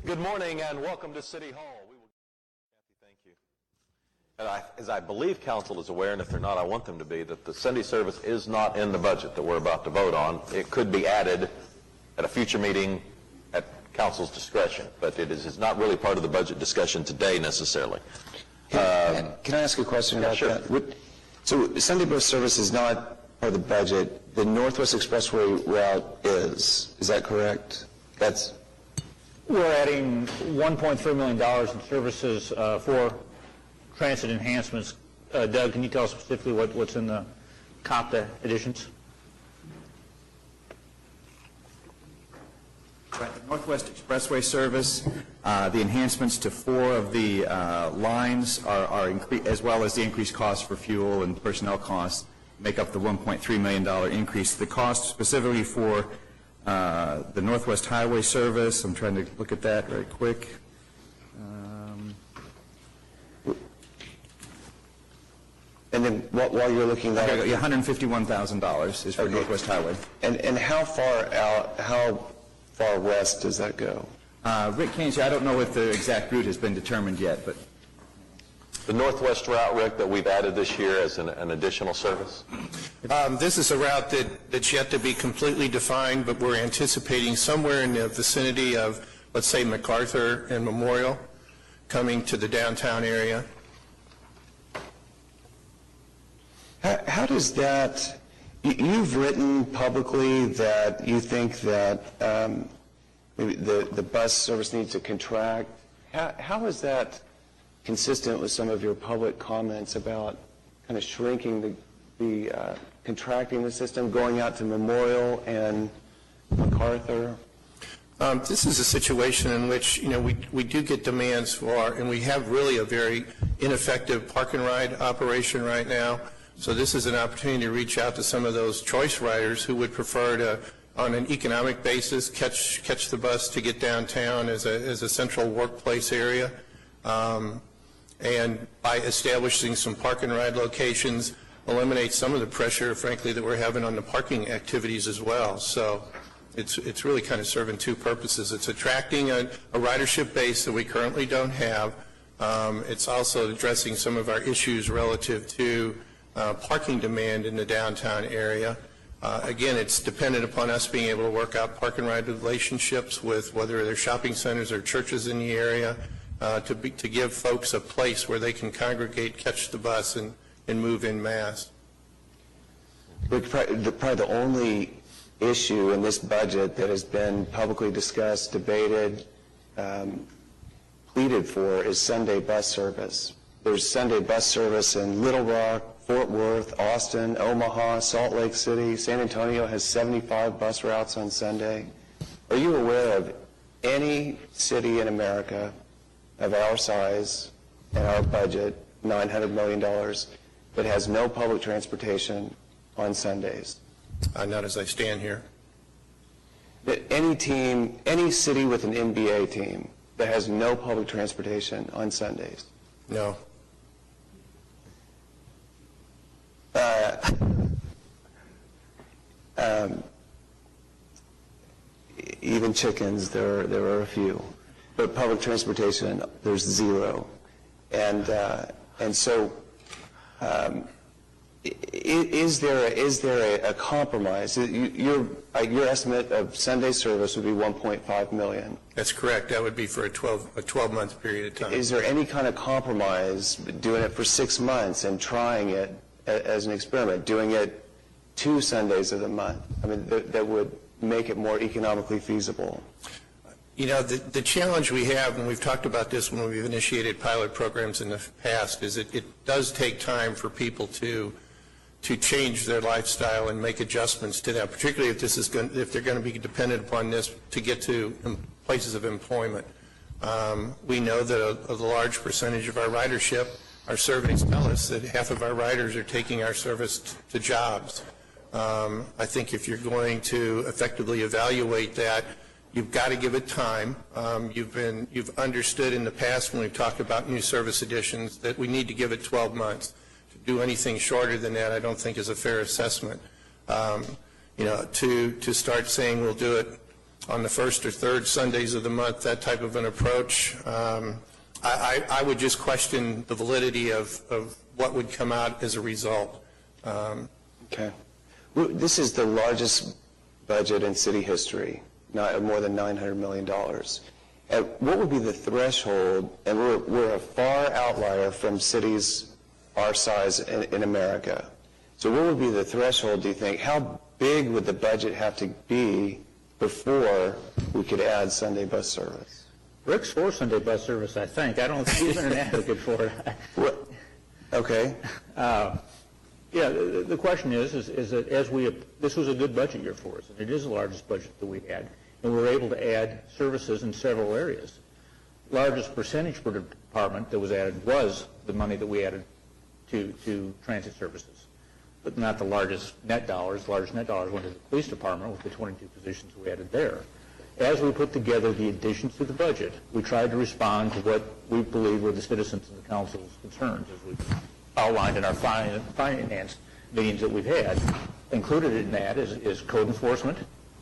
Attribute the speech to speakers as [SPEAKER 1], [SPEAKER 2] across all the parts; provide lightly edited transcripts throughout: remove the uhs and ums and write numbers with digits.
[SPEAKER 1] Good morning and welcome to City Hall. Kathy, thank you. And as I believe council is aware, and if they're not, I want them to be, that the Sunday service is not in the budget that we're about to vote on. It could be added at a future meeting at council's discretion, but it is not really part of the budget discussion today necessarily.
[SPEAKER 2] Can I ask a question about that? So Sunday bus service is not part of the budget. The Northwest Expressway route is that correct?
[SPEAKER 3] We're adding $1.3 million in services for transit enhancements. Doug, can you tell us specifically what's in the COPTA additions?
[SPEAKER 4] Right, the Northwest Expressway service, the enhancements to 4 of the lines are as well as the increased costs for fuel and personnel costs make up the $1.3 million increase. The cost specifically for the Northwest Highway service, I'm trying to look at that very quick.
[SPEAKER 2] And then while you're looking at
[SPEAKER 4] that, $151,000 is for Northwest Highway.
[SPEAKER 2] And how far west does that go?
[SPEAKER 4] Rick Keynes, I don't know if the exact route has been determined yet, but
[SPEAKER 1] the Northwest route, Rick, that we've added this year as an additional service?
[SPEAKER 5] This is a route that's yet to be completely defined, but we're anticipating somewhere in the vicinity of, let's say, MacArthur and Memorial coming to the downtown area.
[SPEAKER 2] How does that, you've written publicly that you think that maybe the bus service needs to contract. How is that consistent with some of your public comments about kind of shrinking contracting the system, going out to Memorial and MacArthur?
[SPEAKER 5] This is a situation in which, we do get demands for, and we have really a very ineffective park and ride operation right now. So this is an opportunity to reach out to some of those choice riders who would prefer to, on an economic basis, catch the bus to get downtown as a central workplace area. And by establishing some park and ride locations, eliminate some of the pressure, frankly, that we're having on the parking activities as well. So it's really kind of serving 2 purposes. It's attracting a ridership base that we currently don't have. It's also addressing some of our issues relative to parking demand in the downtown area. Again, it's dependent upon us being able to work out park and ride relationships with whether they're shopping centers or churches in the area to give folks a place where they can congregate, catch the bus, and move en masse.
[SPEAKER 2] Probably the only issue in this budget that has been publicly discussed, debated, pleaded for is Sunday bus service. There's Sunday bus service in Little Rock, Fort Worth, Austin, Omaha, Salt Lake City. San Antonio has 75 bus routes on Sunday. Are you aware of any city in America of our size and our budget, $900 million, that has no public transportation on Sundays?
[SPEAKER 5] Not as I stand here.
[SPEAKER 2] Any team, any city with an NBA team that has no public transportation on Sundays?
[SPEAKER 5] No.
[SPEAKER 2] Even chickens, there are a few, but public transportation, there's 0, and so is there a compromise? Your estimate of Sunday service would be $1.5 million.
[SPEAKER 5] That's correct. That would be for a 12-month period of time.
[SPEAKER 2] Is there any kind of compromise doing it for 6 months and trying it as an experiment, doing it 2 Sundays of the month? I mean, that would make it more economically feasible.
[SPEAKER 5] The challenge we have, and we've talked about this when we've initiated pilot programs in the past, is it does take time for people to change their lifestyle and make adjustments to that, particularly if they're going to be dependent upon this to get to places of employment. We know that a large percentage of our ridership, our surveys tell us that half of our riders are taking our service to jobs. I think if you're going to effectively evaluate that, you've got to give it time. You've understood in the past when we've talked about new service additions that we need to give it 12 months. To do anything shorter than that, I don't think is a fair assessment. To start saying we'll do it on the first or third Sundays of the month, that type of an approach. I would just question the validity of what would come out as a result.
[SPEAKER 2] Okay. Well, this is the largest budget in city history, more than $900 million. What would be the threshold, and we're a far outlier from cities our size in America. So what would be the threshold, do you think? How big would the budget have to be before we could add Sunday bus service?
[SPEAKER 3] Rick's for Sunday bus service, I think. I don't think he's an advocate for it.
[SPEAKER 2] What? Okay.
[SPEAKER 3] Yeah, the question is that this was a good budget year for us, and it is the largest budget that we had, and we were able to add services in several areas. Largest percentage per department that was added was the money that we added to transit services, but not the largest net dollars. The largest net dollars went to the police department with the 22 positions we added there. As we put together the additions to the budget, we tried to respond to what we believe were the citizens and the council's concerns, as we outlined in our finance meetings that we've had. Included in that is code enforcement,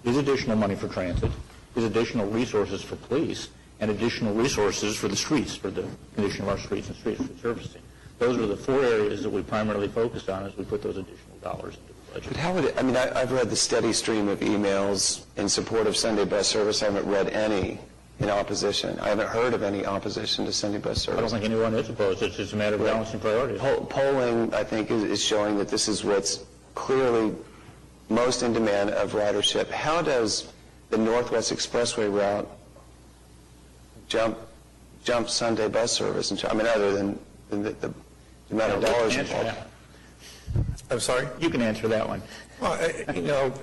[SPEAKER 3] is additional money for transit, is additional resources for police, and additional resources for the streets, for the condition of our streets and street surfacing. Those are the four areas that we primarily focused on as we put those additional dollars into the budget.
[SPEAKER 2] But how would it, I mean, I've read the steady stream of emails in support of Sunday bus service. I haven't read any in opposition. I haven't heard of any opposition to Sunday bus service.
[SPEAKER 3] I don't think anyone is opposed. It's just a matter of balancing priorities.
[SPEAKER 2] Polling, I think, is showing that this is what's clearly most in demand of ridership. How does the Northwest Expressway route jump Sunday bus service? I mean, other than the amount of dollars involved.
[SPEAKER 5] I'm sorry?
[SPEAKER 3] You can answer that one.
[SPEAKER 5] Well, you know,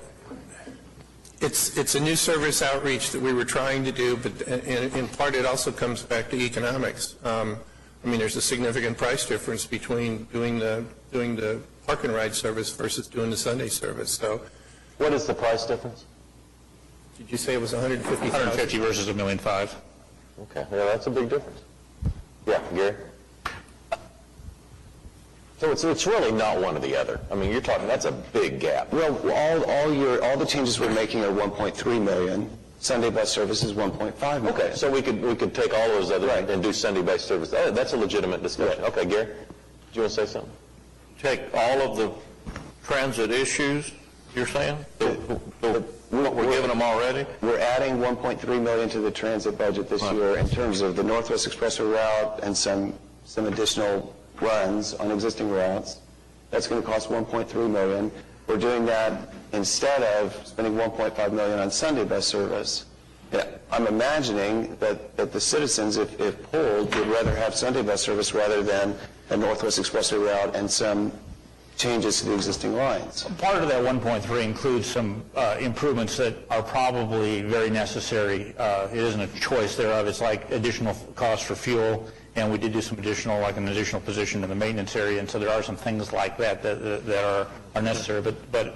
[SPEAKER 5] it's a new service outreach that we were trying to do, but in part it also comes back to economics. I mean, there's a significant price difference between doing the park and ride service versus doing the Sunday service. So,
[SPEAKER 1] What is the price difference?
[SPEAKER 5] did you say it was $150,000?
[SPEAKER 3] 150 versus $1.5 million.
[SPEAKER 1] Okay, yeah, that's a big difference. Yeah, Gary? So it's really not one or the other. I mean, you're talking, that's a big gap.
[SPEAKER 2] Well, all the changes we're making are 1.3 million. Sunday bus service is 1.5 million.
[SPEAKER 1] Okay, so we could take all those other and do Sunday-based service. That's a legitimate discussion.
[SPEAKER 2] Right.
[SPEAKER 1] Okay, Gary, do you want to say something?
[SPEAKER 6] Take all of the transit issues, you're saying? We're giving them already?
[SPEAKER 2] We're adding 1.3 million to the transit budget this year in terms of the Northwest Expressway route and some additional runs on existing routes. That's going to cost 1.3 million. We're doing that instead of spending 1.5 million on Sunday bus service. Yeah, I'm imagining that the citizens, if polled, would rather have Sunday bus service rather than a Northwest Expressway route and some changes to the existing lines.
[SPEAKER 3] Part of that 1.3 includes some improvements that are probably very necessary. It isn't a choice thereof. It's like additional costs for fuel, and we did do some additional, like an additional position in the maintenance area, and so there are some things like that that are necessary. But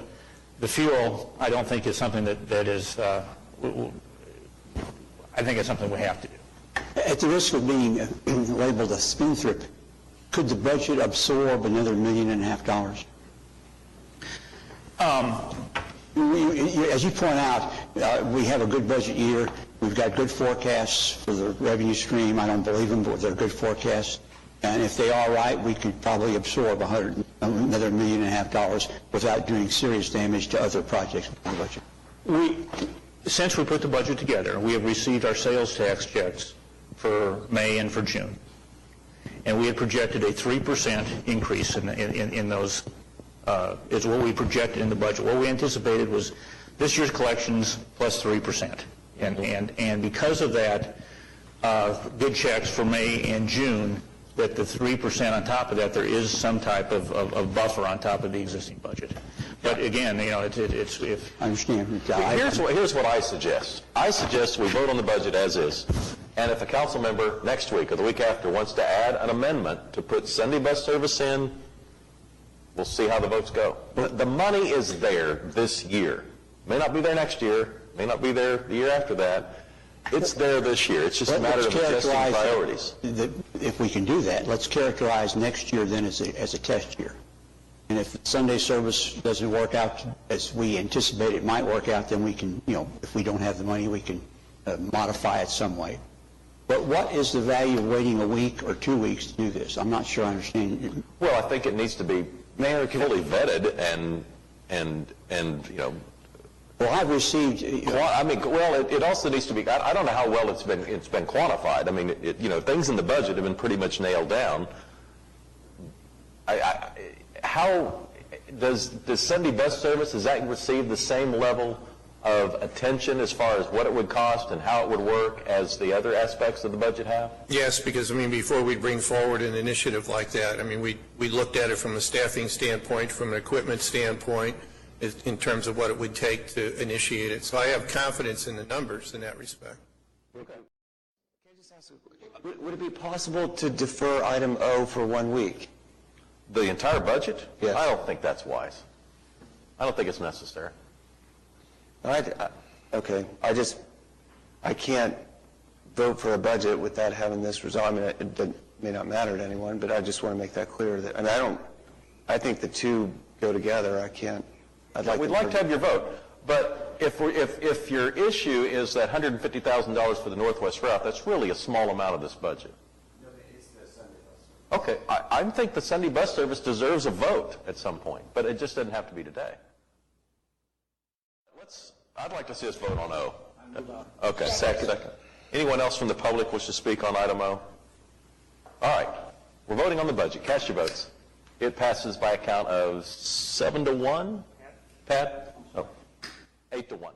[SPEAKER 3] the fuel, I don't think is something that is, I think it's something we have to do.
[SPEAKER 7] At the risk of being labeled a spendthrift, could the budget absorb another $1.5 million? As you point out, we have a good budget year. We've got good forecasts for the revenue stream. I don't believe them, but they're good forecasts. And if they are right, we could probably absorb another $1.5 million without doing serious damage to other projects in the budget.
[SPEAKER 3] Since we put the budget together, we have received our sales tax checks for May and for June. And we had projected a 3% increase in those, is what we projected in the budget. What we anticipated was this year's collections plus 3%. And because of that, good checks for May and June, that the 3% on top of that, there is some type of buffer on top of the existing budget. But again, you know, it's if...
[SPEAKER 7] I understand.
[SPEAKER 1] Here's what I suggest. I suggest we vote on the budget as is. And if a council member next week or the week after wants to add an amendment to put Sunday bus service in, we'll see how the votes go. The money is there this year. May not be there next year, may not be there the year after that. It's there this year. It's just a matter of adjusting priorities.
[SPEAKER 7] If we can do that, let's characterize next year then as a test year. And if the Sunday service doesn't work out as we anticipate it might work out, then we can, if we don't have the money, we can modify it some way. But what is the value of waiting a week or 2 weeks to do this? I'm not sure I understand.
[SPEAKER 1] Well, I think it needs to be fully vetted and
[SPEAKER 7] Well, I've received,
[SPEAKER 1] it also needs to be, I don't know how well it's been quantified. I mean, things in the budget have been pretty much nailed down. How does Sunday bus service, does that receive the same level of attention as far as what it would cost and how it would work as the other aspects of the budget have?
[SPEAKER 5] Yes, because, before we bring forward an initiative like that, we looked at it from a staffing standpoint, from an equipment standpoint, in terms of what it would take to initiate it. So I have confidence in the numbers in that respect.
[SPEAKER 2] Okay. Can I just ask, would it be possible to defer item O for 1 week?
[SPEAKER 1] The entire budget?
[SPEAKER 2] Yes.
[SPEAKER 1] I don't think that's wise. I don't think it's necessary.
[SPEAKER 2] Okay, I can't vote for a budget without having this resolved. It may not matter to anyone, but I just want to make that clear that, I think the two go together.
[SPEAKER 1] We'd like to have your vote, but if your issue is that $150,000 for the Northwest route, that's really a small amount of this budget.
[SPEAKER 2] No, it's the Sunday bus service.
[SPEAKER 1] Okay, I think the Sunday bus service deserves a vote at some point, but it just doesn't have to be today. I'd like to see us vote on O. Okay, second. Anyone else from the public wish to speak on item O? All right, we're voting on the budget. Cast your votes. It passes by a count of 7-1. Pat? Oh, 8-1.